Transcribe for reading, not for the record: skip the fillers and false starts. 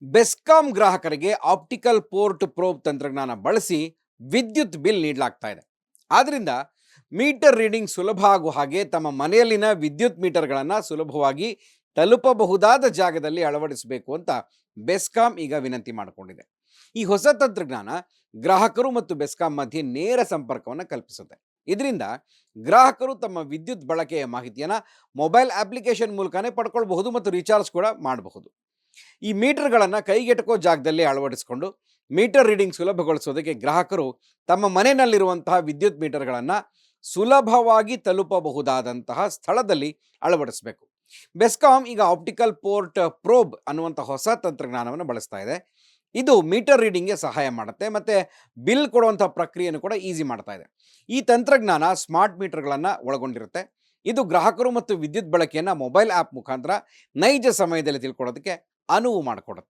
ಬೆಸ್ಕಾಂ ಗ್ರಾಹಕರಿಗೆ optical port probe ತಂತ್ರಜ್ಞಾನ ಬಳಸಿ ವಿದ್ಯುತ್ ಬಿಲ್ ನೀಡಲಾಗ್ತಾ ಇದೆ. ಆದ್ದರಿಂದ ಮೀಟರ್ ರೀಡಿಂಗ್ ಸುಲಭ ಆಗುವ ಹಾಗೆ ತಮ್ಮ ಮನೆಯಲ್ಲಿನ ವಿದ್ಯುತ್ ಮೀಟರ್ಗಳನ್ನು ಸುಲಭವಾಗಿ ತಲುಪಬಹುದಾದ ಜಾಗದಲ್ಲಿ ಅಳವಡಿಸಬೇಕು ಅಂತ ಬೆಸ್ಕಾಂ ಈಗ ವಿನಂತಿ ಮಾಡಿಕೊಂಡಿದೆ. ಈ ಹೊಸ ತಂತ್ರಜ್ಞಾನ ಗ್ರಾಹಕರು ಮತ್ತು ಬೆಸ್ಕಾಂ ಮಧ್ಯೆ ನೇರ ಸಂಪರ್ಕವನ್ನು ಕಲ್ಪಿಸುತ್ತೆ. ಇದರಿಂದ ಗ್ರಾಹಕರು ತಮ್ಮ ವಿದ್ಯುತ್ ಬಳಕೆಯ ಮಾಹಿತಿಯನ್ನು ಮೊಬೈಲ್ ಅಪ್ಲಿಕೇಶನ್ ಮೂಲಕನೇ ಪಡ್ಕೊಳ್ಬಹುದು ಮತ್ತು ರೀಚಾರ್ಜ್ ಕೂಡ ಮಾಡಬಹುದು. ಈ ಮೀಟರ್ಗಳನ್ನು ಕೈಗೆಟಕೋ ಜಾಗದಲ್ಲಿ ಅಳವಡಿಸಿಕೊಂಡು ಮೀಟರ್ ರೀಡಿಂಗ್ ಸುಲಭಗೊಳಿಸೋದಕ್ಕೆ ಗ್ರಾಹಕರು ತಮ್ಮ ಮನೆಯಲ್ಲಿರುವಂತಹ ವಿದ್ಯುತ್ ಮೀಟರ್ಗಳನ್ನು ಸುಲಭವಾಗಿ ತಲುಪಬಹುದಾದಂತಹ ಸ್ಥಳದಲ್ಲಿ ಅಳವಡಿಸಬೇಕು. ಬೆಸ್ಕಾಂ ಈಗ ಆಪ್ಟಿಕಲ್ ಪೋರ್ಟ್ ಪ್ರೋಬ್ ಅನ್ನುವಂಥ ಹೊಸ ತಂತ್ರಜ್ಞಾನವನ್ನು ಬಳಸ್ತಾ ಇದೆ. ಇದು ಮೀಟರ್ ರೀಡಿಂಗ್ಗೆ ಸಹಾಯ ಮಾಡುತ್ತೆ ಮತ್ತು ಬಿಲ್ ಕೊಡುವಂಥ ಪ್ರಕ್ರಿಯೆಯನ್ನು ಕೂಡ ಈಸಿ ಮಾಡ್ತಾ ಇದೆ. ಈ ತಂತ್ರಜ್ಞಾನ ಸ್ಮಾರ್ಟ್ ಮೀಟರ್ಗಳನ್ನು ಒಳಗೊಂಡಿರುತ್ತೆ. ಇದು ಗ್ರಾಹಕರು ಮತ್ತು ವಿದ್ಯುತ್ ಬಳಕೆಯನ್ನು ಮೊಬೈಲ್ ಆ್ಯಪ್ ಮುಖಾಂತರ ನೈಜ ಸಮಯದಲ್ಲಿ ತಿಳ್ಕೊಳ್ಳೋದಕ್ಕೆ ಅನುವು ಮಾಡಿಕೊಡುತ್ತೆ.